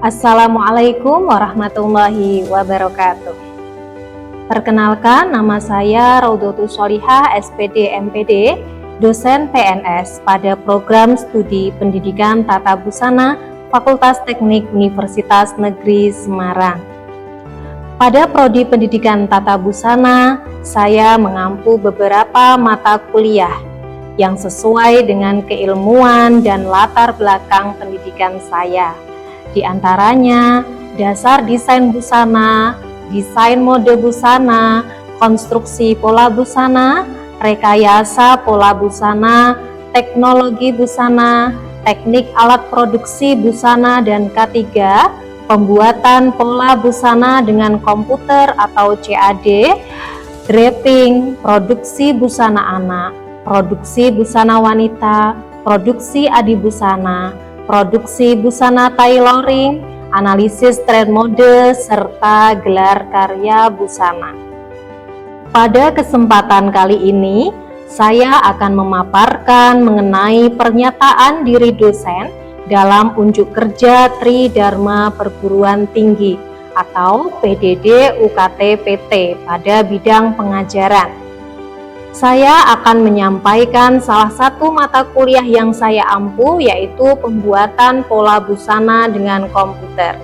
Assalamualaikum warahmatullahi wabarakatuh. Perkenalkan, nama saya Raudatus Sholihah, SPD MPD, dosen PNS pada program studi Pendidikan Tata Busana Fakultas Teknik Universitas Negeri Semarang. Pada prodi Pendidikan Tata Busana, saya mengampu beberapa mata kuliah yang sesuai dengan keilmuan dan latar belakang pendidikan saya. Di antaranya, dasar desain busana, desain mode busana, konstruksi pola busana, rekayasa pola busana, teknologi busana, teknik alat produksi busana, dan K3, pembuatan pola busana dengan komputer atau CAD, draping, produksi busana anak, produksi busana wanita, produksi adibusana, produksi busana tailoring, analisis tren mode, serta gelar karya busana. Pada kesempatan kali ini, saya akan memaparkan mengenai pernyataan diri dosen dalam unjuk kerja Tridharma Perguruan Tinggi atau PDD UKT PT pada bidang pengajaran. Saya akan menyampaikan salah satu mata kuliah yang saya ampu, yaitu pembuatan pola busana dengan komputer.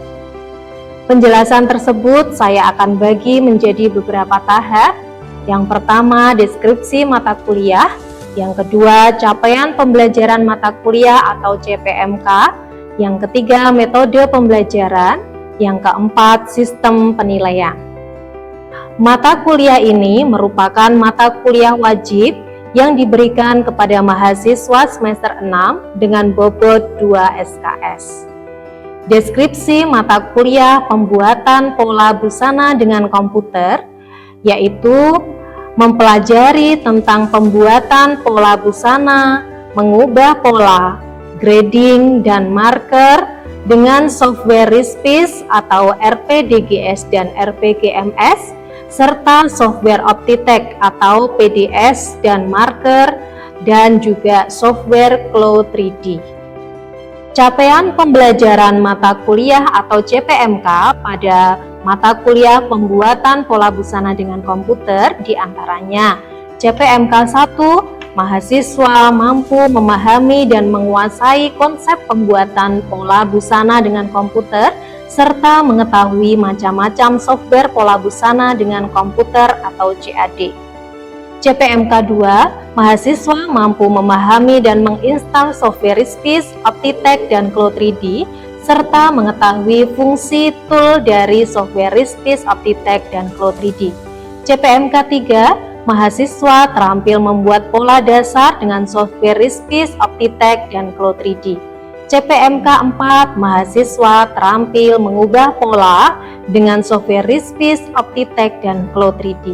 Penjelasan tersebut saya akan bagi menjadi beberapa tahap. Yang pertama, deskripsi mata kuliah. Yang kedua, capaian pembelajaran mata kuliah atau CPMK. Yang ketiga, metode pembelajaran. Yang keempat, sistem penilaian. Mata kuliah ini merupakan mata kuliah wajib yang diberikan kepada mahasiswa semester 6 dengan bobot 2 SKS. Deskripsi mata kuliah pembuatan pola busana dengan komputer, yaitu mempelajari tentang pembuatan pola busana, mengubah pola, grading, dan marker dengan software RISPIS atau RPDGS dan RPGMS, serta software Optitek atau PDS dan marker, dan juga software Cloud 3D. Capaian pembelajaran mata kuliah atau CPMK pada mata kuliah pembuatan pola busana dengan komputer diantaranya CPMK 1, mahasiswa mampu memahami dan menguasai konsep pembuatan pola busana dengan komputer serta mengetahui macam-macam software pola busana dengan komputer atau CAD. CPMK 2, mahasiswa mampu memahami dan menginstal software RISPIS, Optitek, dan Cloud 3D, serta mengetahui fungsi tool dari software RISPIS, Optitek, dan Cloud 3D. CPMK 3, mahasiswa terampil membuat pola dasar dengan software RISPIS, Optitek, dan Cloud 3D. CPMK 4, mahasiswa terampil mengubah pola dengan software RISPIS, Optitek, dan Cloud 3D.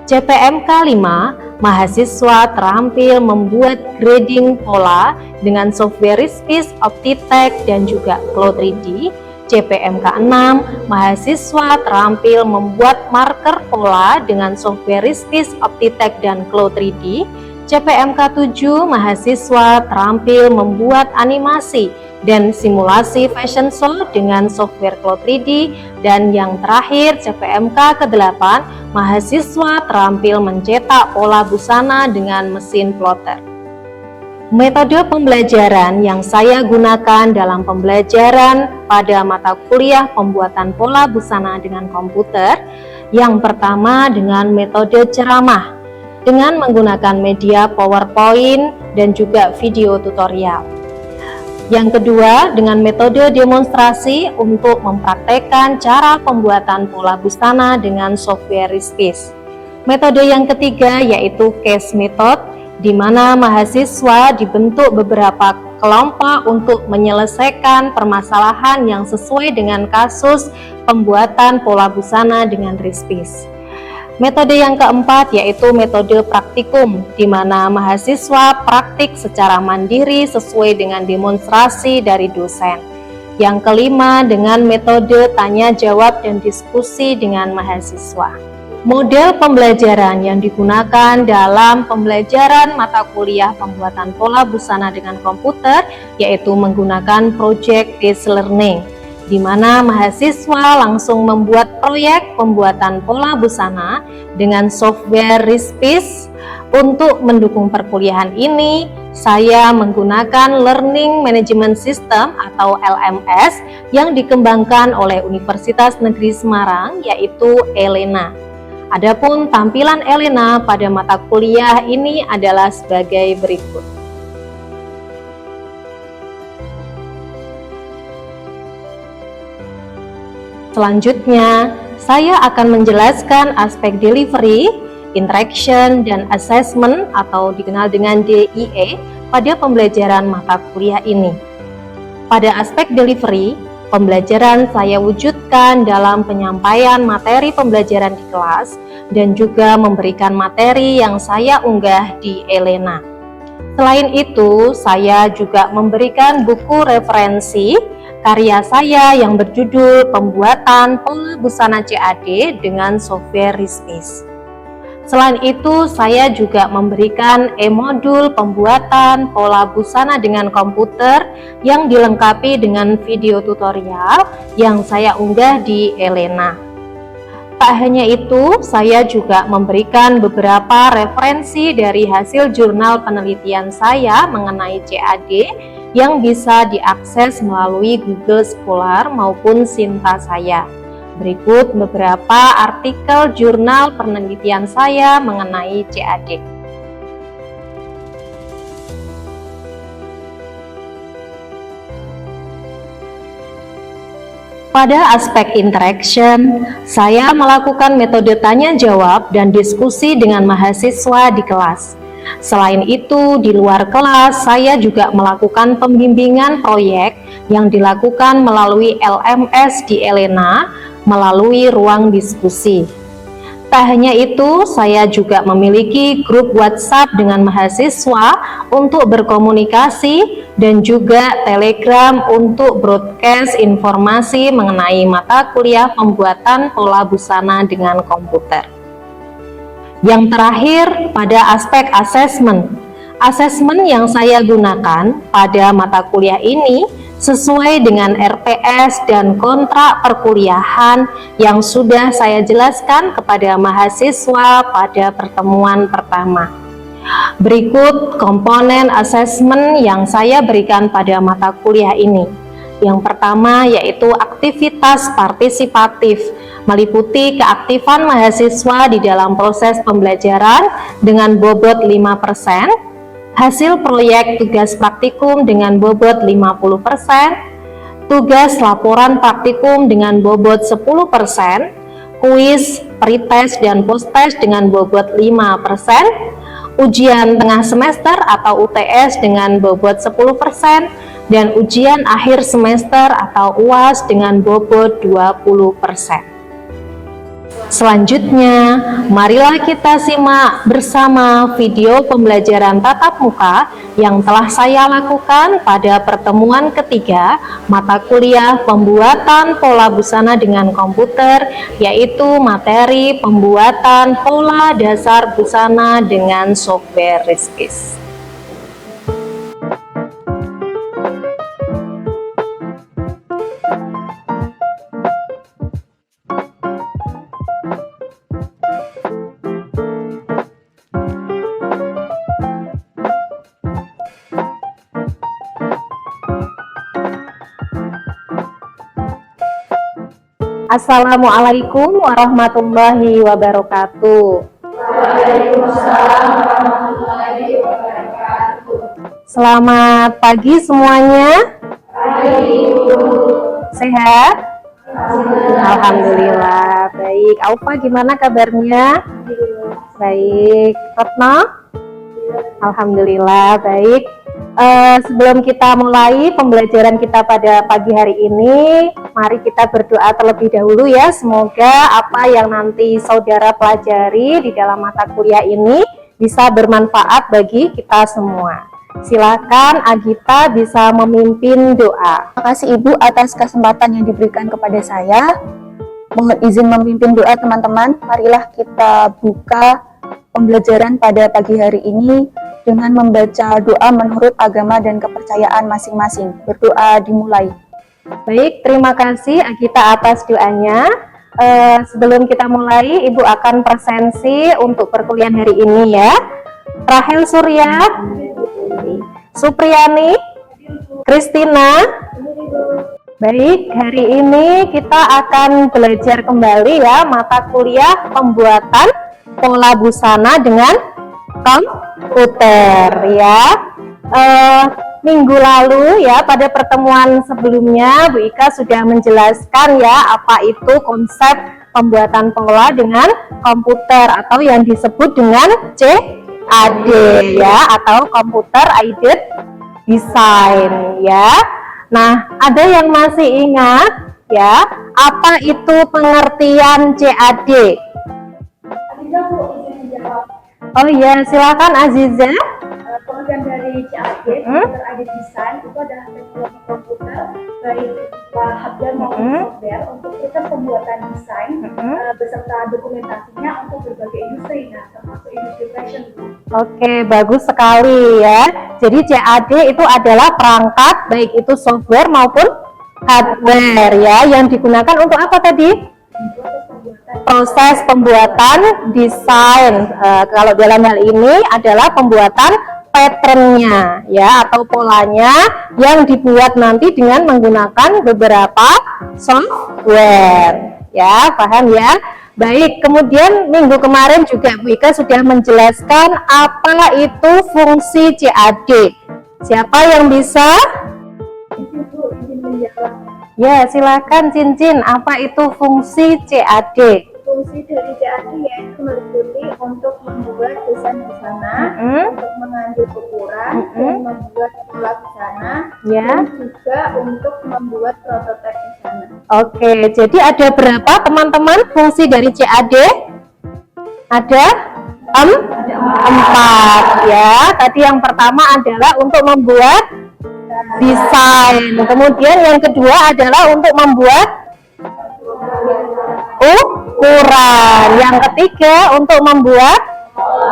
CPMK 5, mahasiswa terampil membuat grading pola dengan software RISPIS, Optitek, dan juga Cloud 3D. CPMK 6, mahasiswa terampil membuat marker pola dengan software RISPIS, Optitek, dan Cloud 3D. CPMK 7, mahasiswa terampil membuat animasi dan simulasi fashion show dengan software Cloud 3D. Dan yang terakhir, CPMK ke-8, mahasiswa terampil mencetak pola busana dengan mesin plotter. Metode pembelajaran yang saya gunakan dalam pembelajaran pada mata kuliah pembuatan pola busana dengan komputer, yang pertama dengan metode ceramah, dengan menggunakan media PowerPoint dan juga video tutorial. Yang kedua, dengan metode demonstrasi untuk mempraktekkan cara pembuatan pola busana dengan software RISPIS. Metode yang ketiga yaitu case method, di mana mahasiswa dibentuk beberapa kelompok untuk menyelesaikan permasalahan yang sesuai dengan kasus pembuatan pola busana dengan RISPIS. Metode yang keempat yaitu metode praktikum, di mana mahasiswa praktik secara mandiri sesuai dengan demonstrasi dari dosen. Yang kelima dengan metode tanya jawab dan diskusi dengan mahasiswa. Model pembelajaran yang digunakan dalam pembelajaran mata kuliah pembuatan pola busana dengan komputer yaitu menggunakan project based learning, di mana mahasiswa langsung membuat proyek pembuatan pola busana dengan software Rispis. Untuk mendukung perkuliahan ini, saya menggunakan Learning Management System atau LMS yang dikembangkan oleh Universitas Negeri Semarang, yaitu Elena. Adapun tampilan Elena pada mata kuliah ini adalah sebagai berikut. Selanjutnya, saya akan menjelaskan aspek delivery, interaction, dan assessment atau dikenal dengan DIE pada pembelajaran mata kuliah ini. Pada aspek delivery, pembelajaran saya wujudkan dalam penyampaian materi pembelajaran di kelas dan juga memberikan materi yang saya unggah di Elena. Selain itu, saya juga memberikan buku referensi karya saya yang berjudul Pembuatan Pola Busana CAD dengan software Rispis. Selain itu, saya juga memberikan e-modul pembuatan pola busana dengan komputer yang dilengkapi dengan video tutorial yang saya unggah di Elena. Tak hanya itu, saya juga memberikan beberapa referensi dari hasil jurnal penelitian saya mengenai CAD yang bisa diakses melalui Google Scholar maupun Sinta saya. Berikut beberapa artikel jurnal penelitian saya mengenai CAD. Pada aspek interaction, saya melakukan metode tanya jawab dan diskusi dengan mahasiswa di kelas. Selain itu, di luar kelas, saya juga melakukan pembimbingan proyek yang dilakukan melalui LMS di Elena, melalui ruang diskusi. Tak hanya itu, saya juga memiliki grup WhatsApp dengan mahasiswa untuk berkomunikasi dan juga Telegram untuk broadcast informasi mengenai mata kuliah pembuatan pola busana dengan komputer. Yang terakhir, pada aspek asesmen. Asesmen yang saya gunakan pada mata kuliah ini sesuai dengan RPS dan kontrak perkuliahan yang sudah saya jelaskan kepada mahasiswa pada pertemuan pertama. Berikut komponen asesmen yang saya berikan pada mata kuliah ini. Yang pertama yaitu aktivitas partisipatif, meliputi keaktifan mahasiswa di dalam proses pembelajaran dengan bobot 5%, hasil proyek tugas praktikum dengan bobot 50%, tugas laporan praktikum dengan bobot 10%, kuis, pretest, dan posttest dengan bobot 5%, ujian tengah semester atau UTS dengan bobot 10%, dan ujian akhir semester atau UAS dengan bobot 20%. Selanjutnya, marilah kita simak bersama video pembelajaran tatap muka yang telah saya lakukan pada pertemuan ketiga mata kuliah pembuatan pola busana dengan komputer, yaitu materi pembuatan pola dasar busana dengan software Rispis. Assalamualaikum warahmatullahi wabarakatuh. Waalaikumsalam warahmatullahi wabarakatuh. Selamat pagi semuanya. Pagi, Ibu. Sehat? Alhamdulillah. Baik. Aufa gimana kabarnya? Baik. Retno? Alhamdulillah. Baik. Sebelum kita mulai pembelajaran kita pada pagi hari ini, mari kita berdoa terlebih dahulu ya. Semoga apa yang nanti saudara pelajari di dalam mata kuliah ini bisa bermanfaat bagi kita semua. Silakan Agita bisa memimpin doa. Terima kasih Ibu atas kesempatan yang diberikan kepada saya. Mohon izin memimpin doa teman-teman. Marilah kita buka pembelajaran pada pagi hari ini dengan membaca doa menurut agama dan kepercayaan masing-masing. Berdoa dimulai. Baik, terima kasih Agita atas doanya. Sebelum kita mulai, Ibu akan presensi untuk perkuliahan hari ini ya. Rahel Surya, Supriyani, Kristina. Baik, hari ini kita akan belajar kembali ya mata kuliah pembuatan pola busana dengan komputer ya. Minggu lalu ya, pada pertemuan sebelumnya Bu Ika sudah menjelaskan ya apa itu konsep pembuatan pola dengan komputer atau yang disebut dengan CAD ya, atau Computer Aided Design ya. Nah, ada yang masih ingat ya apa itu pengertian CAD? Oh iya, silakan Aziza. Pengertian dari CAD, Computer Aided Design, itu adalah teknologi komputer baik hardware maupun software untuk proses pembuatan desain beserta dokumentasinya untuk berbagai industri, nah termasuk industri fashion. Oke, bagus sekali ya. Jadi CAD itu adalah perangkat baik itu software maupun hardware ya, yang digunakan untuk apa tadi? Proses pembuatan desain. Kalau dalam hal ini adalah pembuatan patternnya ya, atau polanya yang dibuat nanti dengan menggunakan beberapa software ya, paham ya? Baik, kemudian minggu kemarin juga Bu Ika sudah menjelaskan apa itu fungsi CAD. Siapa yang bisa? Ya, silakan Cincin. Apa itu fungsi CAD? Fungsi dari CAD yaitu meliputi untuk membuat desain busana, untuk mengambil ukuran, dan membuat pola busana, dan juga untuk membuat prototipe busana. Oke, jadi ada berapa teman-teman fungsi dari CAD? Ada 4 ya. Tadi yang pertama adalah untuk membuat desain, kemudian yang kedua adalah untuk membuat ukuran, yang ketiga untuk membuat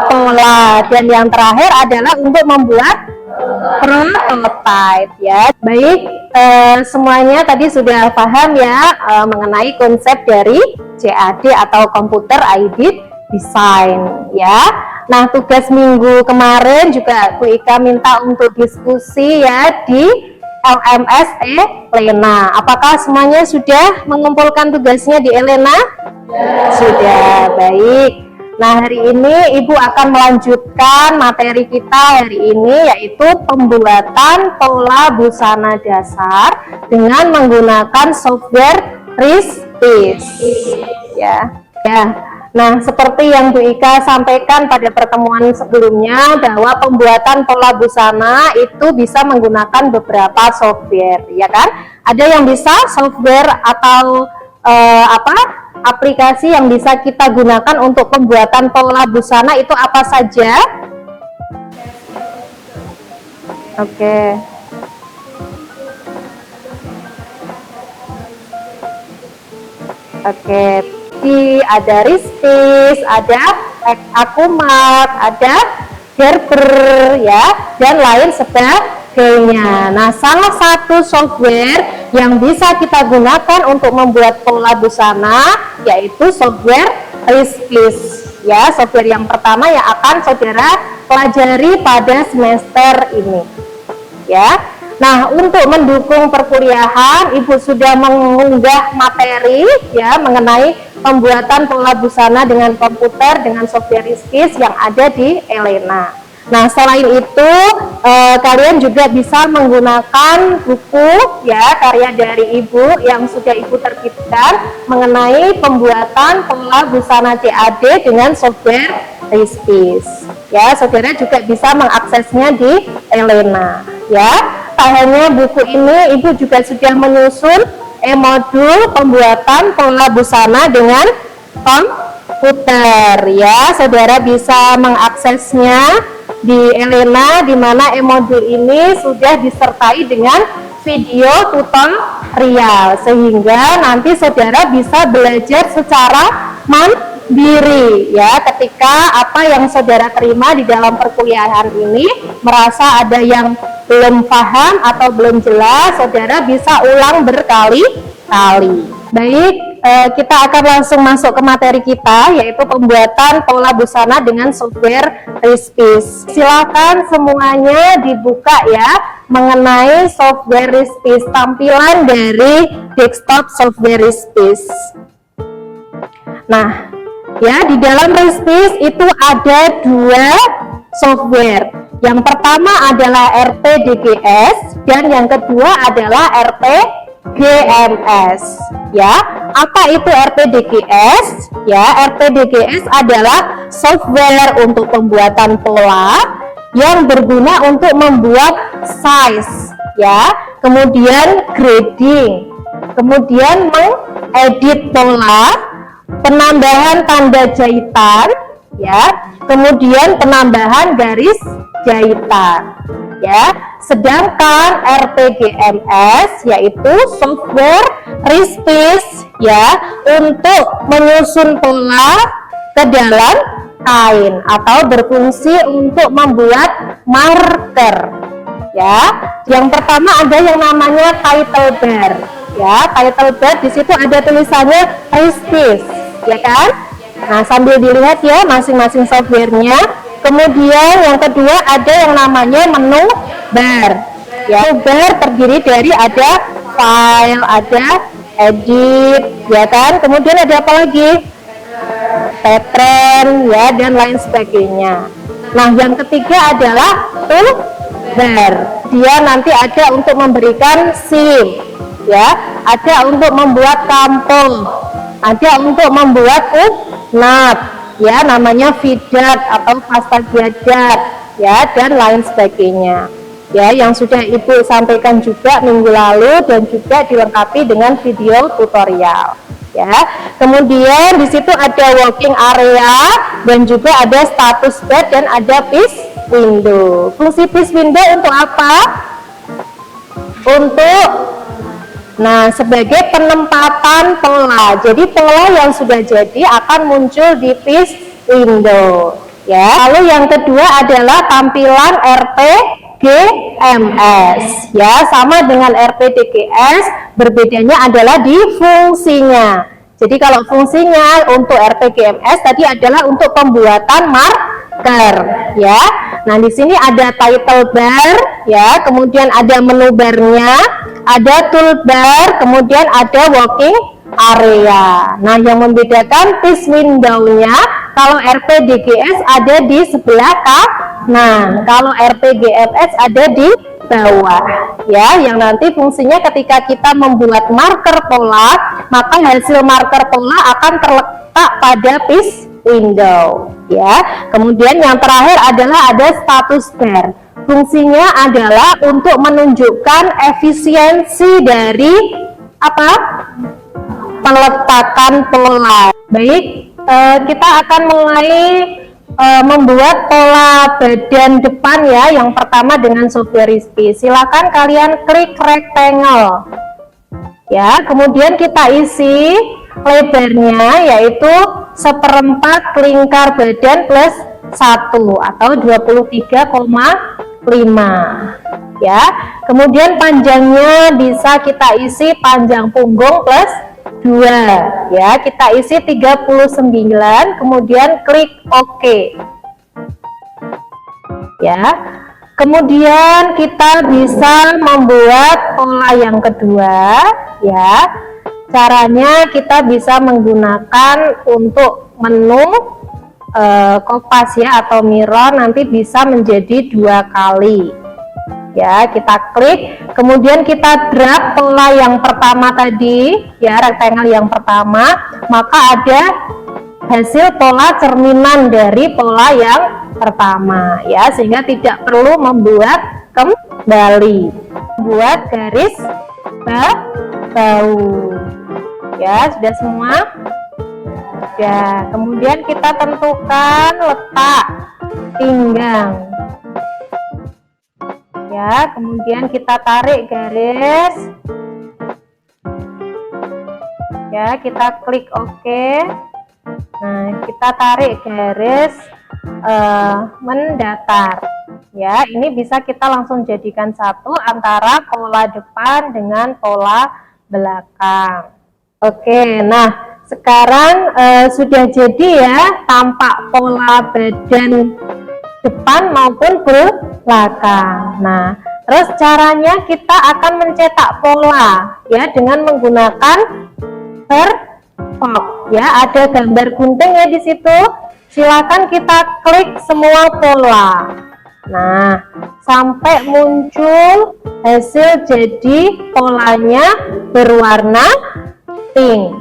pola, dan yang terakhir adalah untuk membuat prototype ya. Baik, semuanya tadi sudah paham ya mengenai konsep dari CAD atau Computer Aided Design ya. Nah, tugas minggu kemarin juga Bu Ika minta untuk diskusi ya di LMS Elena. Apakah semuanya sudah mengumpulkan tugasnya di Elena? Sudah, baik. Nah, hari ini Ibu akan melanjutkan materi kita hari ini, yaitu pembuatan pola busana dasar dengan menggunakan software RISPIS ya. Nah, seperti yang Bu Ika sampaikan pada pertemuan sebelumnya, bahwa pembuatan pola busana itu bisa menggunakan beberapa software, ya kan? Ada yang bisa software atau aplikasi yang bisa kita gunakan untuk pembuatan pola busana itu apa saja? Oke. Ada RISPIS, ada Akumat, ada Gerber ya, dan lain sebagainya. Nah, salah satu software yang bisa kita gunakan untuk membuat pola busana yaitu software RISPIS ya. Software yang pertama yang akan saudara pelajari pada semester ini ya. Nah, untuk mendukung perkuliahan, Ibu sudah mengunggah materi ya mengenai pembuatan pola busana dengan komputer dengan software RISPIS yang ada di Elena. Nah, selain itu kalian juga bisa menggunakan buku ya karya dari Ibu yang sudah Ibu terbitkan mengenai pembuatan pola busana CAD dengan software RISPIS. Ya, saudara juga bisa mengaksesnya di Elena ya. Tak hanya buku ini, Ibu juga sudah menyusun modul pembuatan pola busana dengan komputer ya. Saudara bisa mengaksesnya di Elena, di mana modul ini sudah disertai dengan video tutorial, sehingga nanti saudara bisa belajar secara mandiri ya. Ketika apa yang saudara terima di dalam perkuliahan ini merasa ada yang belum paham atau belum jelas, saudara bisa ulang berkali-kali. Baik, kita akan langsung masuk ke materi kita, yaitu pembuatan pola busana dengan software Rispis. Silakan semuanya dibuka ya, mengenai software Rispis, tampilan dari desktop software Rispis. Nah, ya, di dalam Rispis itu ada dua software. Yang pertama adalah RPDGS dan yang kedua adalah RPGMS. Ya, apa itu RPDGS? Ya, RPDGS adalah software untuk pembuatan pola yang berguna untuk membuat size, ya, kemudian grading, kemudian mengedit pola, penambahan tanda jahitan, ya, kemudian penambahan garis jahitan, ya. Sedangkan RPGMS yaitu software Rispis, ya, untuk menyusun pola ke dalam kain atau berfungsi untuk membuat marker, ya. Yang pertama ada yang namanya title bar, ya. Title bar di situ ada tulisannya Rispis, ya kan? Nah, sambil dilihat ya masing-masing softwarenya. Kemudian yang kedua ada yang namanya menu bar. Ya, menu bar terdiri dari ada file, ada edit, ya kan? Kemudian ada apa lagi? Pattern, ya, dan lain sebagainya. Nah, yang ketiga adalah toolbar. Dia nanti ada untuk memberikan sim, ya, ada untuk membuat kampung, ada untuk membuat nat, ya, namanya vidat atau pastagiadat, ya, dan lain sebagainya, ya, yang sudah Ibu sampaikan juga minggu lalu dan juga dilengkapi dengan video tutorial, ya. Kemudian di situ ada working area dan juga ada status bar dan ada piece window. Fungsi piece window untuk apa? Untuk sebagai penempatan pola. Jadi pola yang sudah jadi akan muncul di piece window, ya. Lalu yang kedua adalah tampilan RPGMS, ya, sama dengan RPDGS, berbedanya adalah di fungsinya. Jadi kalau fungsinya untuk RPGMS tadi adalah untuk pembuatan marker, ya. Nah, di sini ada title bar, ya, kemudian ada menu barnya, ada toolbar, kemudian ada working area. Nah, yang membedakan piece window-nya, kalau RPDGS ada di sebelah kanan, kalau RPGMS ada di bawah, ya, yang nanti fungsinya ketika kita membuat marker pola, maka hasil marker pola akan terletak pada piece window, ya. Kemudian yang terakhir adalah ada status bar. Fungsinya adalah untuk menunjukkan efisiensi dari apa? Peletakan pola. Baik, kita akan mulai membuat pola badan depan, ya. Yang pertama dengan software Rispis. Silakan kalian klik rectangle, ya. Kemudian kita isi lebarnya yaitu 1/4 lingkar badan plus 1 atau 23,5, ya. Kemudian panjangnya bisa kita isi panjang punggung plus 2, ya. Kita isi 39, kemudian klik OK, ya. Kemudian kita bisa membuat pola yang kedua, ya. Caranya kita bisa menggunakan untuk menu kompas, ya, atau mirror, nanti bisa menjadi 2 kali, ya. Kita klik, kemudian kita drag pola yang pertama tadi, ya, rectangle yang pertama, maka ada hasil pola cerminan dari pola yang pertama, ya, sehingga tidak perlu membuat kembali, buat garis bau, ya. Sudah semua? Ya, kemudian kita tentukan letak pinggang, ya. Kemudian kita tarik garis, ya. Kita klik OK. Nah, kita tarik garis mendatar, Ya, ini bisa kita langsung jadikan satu antara pola depan dengan pola belakang. Oke, nah sekarang sudah jadi ya tampak pola badan depan maupun belakang. Nah, terus caranya kita akan mencetak pola ya dengan menggunakan Vervox ya. Ada gambar gunting ya di situ. Silakan kita klik semua pola. Nah, sampai muncul hasil jadi polanya berwarna pink.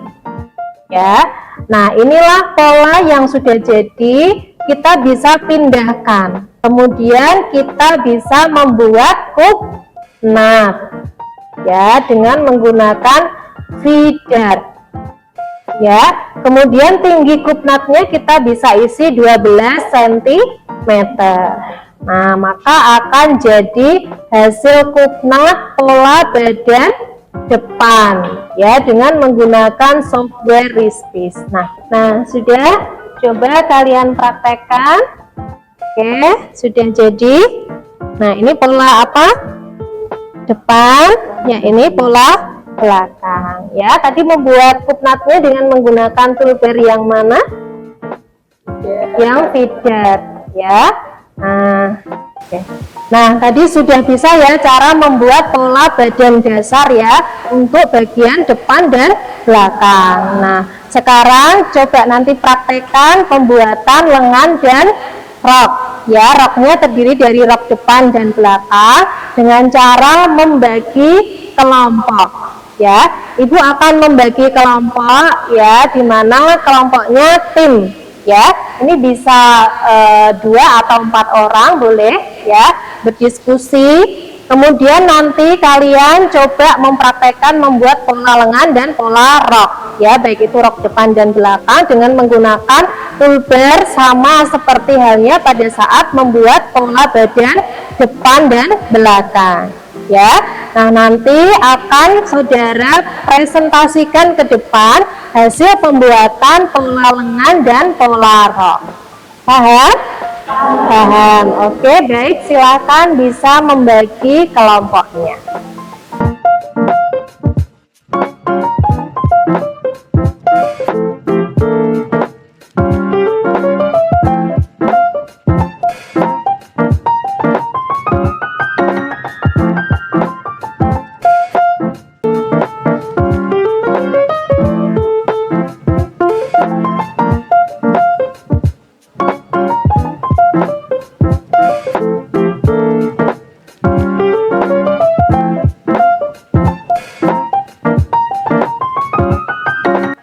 Ya. Nah, inilah pola yang sudah jadi. Kita bisa pindahkan. Kemudian kita bisa membuat kupnat. Ya, dengan menggunakan feeder. Ya, kemudian tinggi kupnatnya kita bisa isi 12 cm. Nah, maka akan jadi hasil kupnat pola badan depan ya dengan menggunakan software Rispis. Nah, sudah, coba kalian praktekkan. Oke, sudah jadi. Nah, ini pola apa? Depan, ya ini pola belakang. Ya, tadi membuat kupnatnya dengan menggunakan toolbar yang mana? Yang feeder, ya. Nah, oke. Nah, tadi sudah bisa ya cara membuat pola badan dasar ya untuk bagian depan dan belakang. Nah, sekarang coba nanti praktekkan pembuatan lengan dan rok. Ya, roknya terdiri dari rok depan dan belakang dengan cara membagi kelompok. Ya, Ibu akan membagi kelompok ya, di mana kelompoknya tim. Ya, ini bisa 2 atau 4 orang boleh ya berdiskusi. Kemudian nanti kalian coba mempraktekkan membuat pola lengan dan pola rok ya, baik itu rok depan dan belakang dengan menggunakan toolbar sama seperti halnya pada saat membuat pola badan depan dan belakang ya. Nah, nanti akan saudara presentasikan ke depan hasil pembuatan pola lengan dan pola rok. Paham? Paham. Oke, baik, silakan bisa membagi kelompoknya.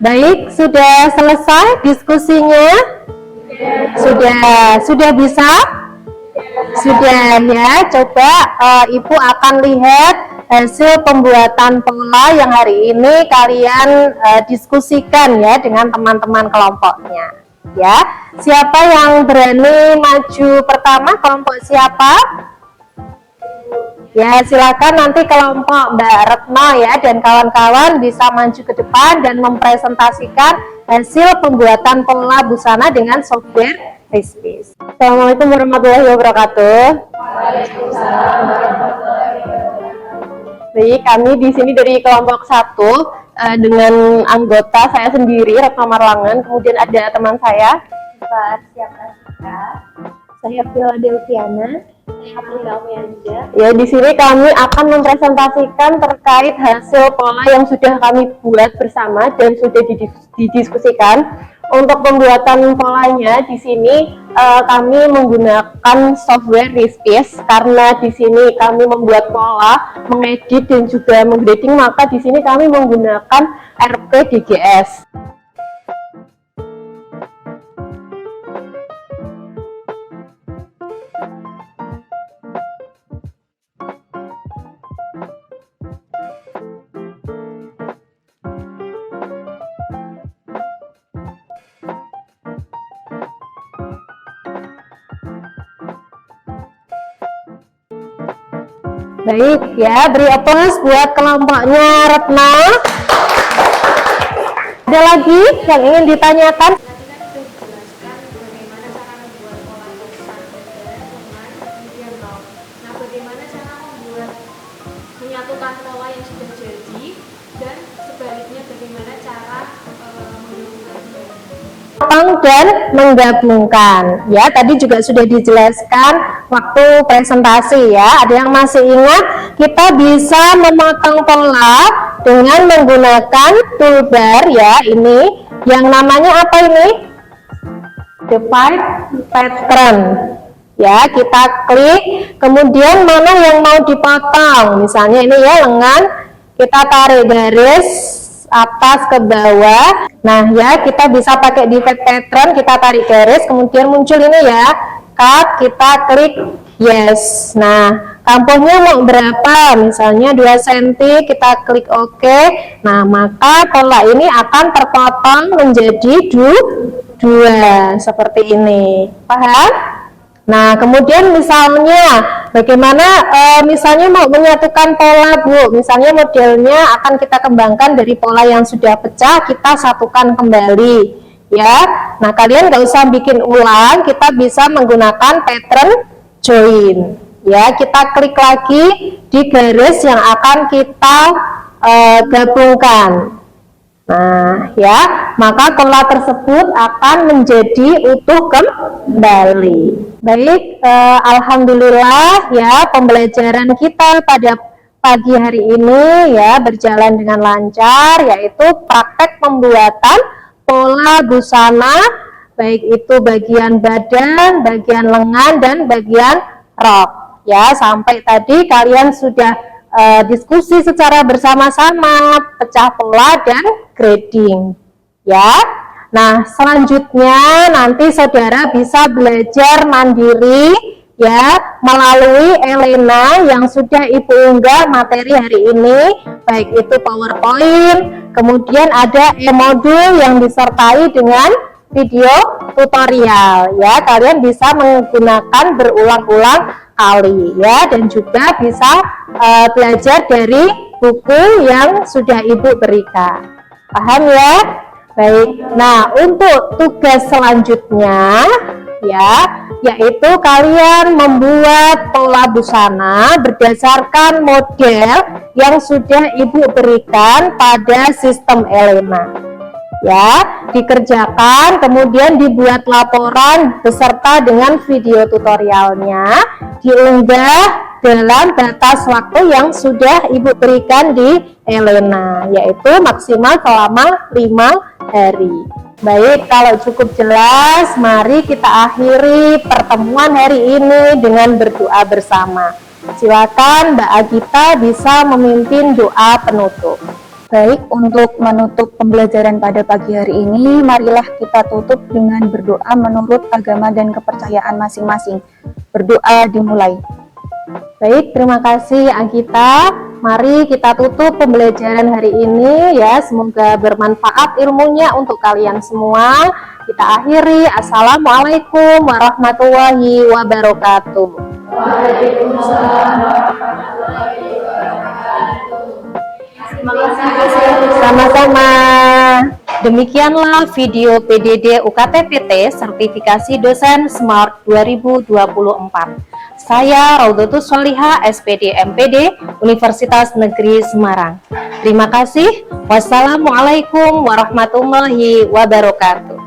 Baik, sudah selesai diskusinya? Sudah bisa? Sudah ya. Coba Ibu akan lihat hasil pembuatan pola yang hari ini kalian diskusikan ya dengan teman-teman kelompoknya. Ya, siapa yang berani maju pertama? Kelompok siapa? Ya, silakan nanti kelompok Mbak Retno ya dan kawan-kawan bisa maju ke depan dan mempresentasikan hasil pembuatan pola busana dengan software Rispis. Assalamualaikum warahmatullahi wabarakatuh. Waalaikumsalam warahmatullahi wabarakatuh. Baik, kami di sini dari kelompok 1 dengan anggota saya sendiri Retno Marlangan, kemudian ada teman saya Pak Siapasika, saya Vila Delviana. Ya, di sini kami akan mempresentasikan terkait hasil pola yang sudah kami buat bersama dan sudah didiskusikan. Untuk pembuatan polanya di sini kami menggunakan software Rispis karena di sini kami membuat pola, mengedit dan juga menggrading, maka di sini kami menggunakan RPDGS. Baik ya, beri aplaus buat kelompoknya Retno. Ada lagi yang ingin ditanyakan? pola-pola yang sudah jadi, dan sebaliknya bagaimana cara menggabungkan. Dan menggabungkan ya, tadi juga sudah dijelaskan waktu presentasi ya. Ada yang masih ingat? Kita bisa memotong pola dengan menggunakan toolbar ya. Ini yang namanya apa ini? Divide pattern ya. Kita klik, kemudian mana yang mau dipotong, misalnya ini ya, lengan, kita tarik garis atas ke bawah. Nah ya, kita bisa pakai divide pattern, kita tarik garis, kemudian muncul ini ya, cut, kita klik yes. Nah, kampuhnya mau berapa, misalnya 2 cm, kita klik OK. Nah, maka pola ini akan terpotong menjadi dua seperti ini, paham? Nah, kemudian misalnya bagaimana misalnya mau menyatukan pola, Bu. Misalnya modelnya akan kita kembangkan dari pola yang sudah pecah, kita satukan kembali ya. Nah, kalian nggak usah bikin ulang, kita bisa menggunakan pattern join ya. Kita klik lagi di garis yang akan kita gabungkan. Nah ya, maka pola tersebut akan menjadi utuh kembali. Baik, alhamdulillah ya, pembelajaran kita pada pagi hari ini ya berjalan dengan lancar, yaitu praktek pembuatan pola busana, baik itu bagian badan, bagian lengan, dan bagian rok ya. Sampai tadi kalian sudah diskusi secara bersama-sama, pecah pola dan grading ya. Nah, selanjutnya nanti saudara bisa belajar mandiri ya melalui Elena yang sudah Ibu unggah materi hari ini, baik itu PowerPoint, kemudian ada e-modul yang disertai dengan video tutorial ya. Kalian bisa menggunakan berulang-ulang kali ya, dan juga bisa belajar dari buku yang sudah Ibu berikan. Paham ya? Baik. Nah, untuk tugas selanjutnya ya, yaitu kalian membuat pola busana berdasarkan model yang sudah Ibu berikan pada sistem Elena ya. Dikerjakan, kemudian dibuat laporan beserta dengan video tutorialnya, diunggah dalam batas waktu yang sudah Ibu berikan di Elena, yaitu maksimal selama 5 hari. Baik, kalau cukup jelas, mari kita akhiri pertemuan hari ini dengan berdoa bersama. Silakan Mbak Agita bisa memimpin doa penutup. Baik, untuk menutup pembelajaran pada pagi hari ini, marilah kita tutup dengan berdoa menurut agama dan kepercayaan masing-masing. Berdoa dimulai. Baik, terima kasih Agita. Mari kita tutup pembelajaran hari ini ya. Semoga bermanfaat ilmunya untuk kalian semua. Kita akhiri. Assalamualaikum warahmatullahi wabarakatuh. Waalaikumsalam warahmatullahi wabarakatuh. Terima kasih. Sama-sama. Demikianlah video PDD UKT-PT Sertifikasi Dosen Smart 2024. Saya Raudatus Sholihah, SPD MPD, Universitas Negeri Semarang. Terima kasih. Wassalamualaikum warahmatullahi wabarakatuh.